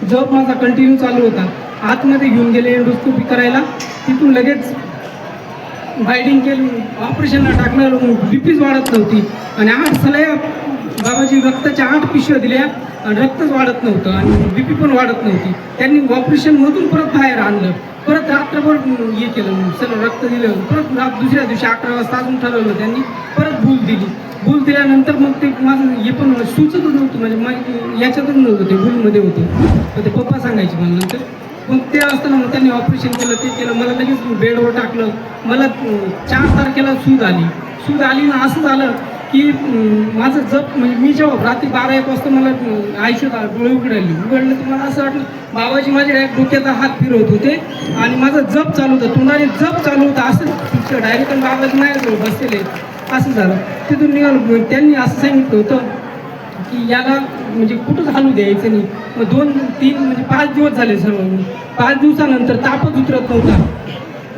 Job माझा continue चालू होता. आतमध्ये घेऊन गेले एंडोस्कोपी करायला, तिथून लगेच बायडिंग केलं, ऑपरेशनला टाकलं. बीपीच वाढत नव्हती आणि 8 सलाया बाबाजी रक्ताच्या 8 पिशव्या दिल्या आणि रक्तच वाढत नव्हतं आणि बीपी पण वाढत नव्हती. त्यांनी ऑपरेशनमधून परत बाहेर आणलं, परत रात्रभर हे केलं, सगळं रक्त दिलं. परत दुसऱ्या दिवशी 11 वाजता अजून ठरवलं त्यांनी, परत भूल दिली. भूल दिल्यानंतर मग ते माझं हे पण सुचतच नव्हतं, म्हणजे याच्यातच नव्हतं, ते भूलमध्ये होतं. ते पप्पा सांगायचे मला नंतर. मग ते असताना मग त्यांनी ऑपरेशन केलं, ते केलं. मला लगेच बेडवर टाकलं. मला 4 तारखेला सूज आली ना. असं झालं की माझं जप, म्हणजे मी जेव्हा रात्री 12-1 वाजता मला आयुष्यात डोळे उघडलं तर मला असं वाटलं बाबाजी माझ्या डोक्याचा हात फिरवत होते आणि माझं जप चालू होतं, तोंडाने जप चालू होतं. असं डायरेक्ट बाबाजी माझ्याजवळ बसलेले, असं झालं. तिथून निघालो. त्यांनी असं सांगितलं होतं की याला म्हणजे कुठंच हालू द्यायचं नाही. मग 2-3 म्हणजे 5 दिवस झाले सर्व. 5 दिवसानंतर तापच उतरत नव्हता,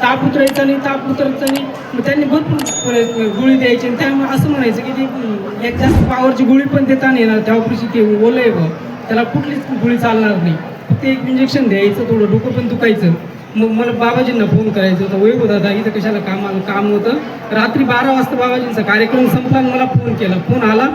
ताप उतरायचा नाही. मग त्यांनी भरपूर गोळी द्यायची आणि त्यामुळे असं म्हणायचं की ते एक जास्त पावरची गोळी पण देता नाही येणार. त्या ऑपरेशन ते ओलं आहे बघ, त्याला कुठलीच गोळी चालणार नाही. फक्त एक इंजेक्शन द्यायचं, थोडं डोकं पण दुखायचं. मग मला बाबाजींना फोन करायचं होतं, वैभव दादा इथं कशाला काम होतं. रात्री 12 वाजता बाबाजींचा कार्यक्रम संपला आणि मला फोन केला. फोन आला,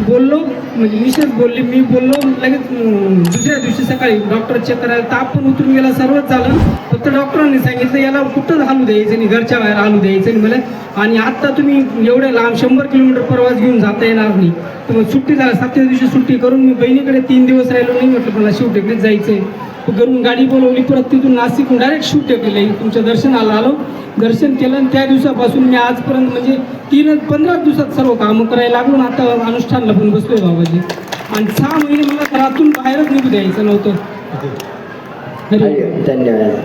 बोललो, म्हणजे मिसेस बोलली, मी बोललो. लगेच दुसऱ्या दिवशी सकाळी डॉक्टर चेक करायला, ताप पण उतरून गेला, सर्वच झालं. फक्त डॉक्टरांनी सांगितलं याला कुठंच हालू द्यायचं नाही, घरच्या बाहेर हालू द्यायचं नाही मला. आणि आत्ता तुम्ही एवढ्या लांब 100 किलोमीटर प्रवास घेऊन जाता येणार नाही. तर मग सुट्टी झाली, 7व्या दिवशी सुट्टी करून मी बहिणीकडे 3 दिवस राहिलो. नाही म्हटलं मला शिवटेकडे जायचं आहे. घरून गाडी बोलवली, परत तिथून नाशिकहून डायरेक्ट शिवटेकडे तुमच्या दर्शनाला आलो. दर्शन केलं आणि त्या दिवसापासून मी आजपर्यंत म्हणजे 15 दिवसात सर्व कामं करायला लागलो. आता अनुष्ठानला पण बसलोय बाबाजी. आणि 6 महिने मला घरातून बाहेरच निघू द्यायचं नव्हतं. धन्यवाद.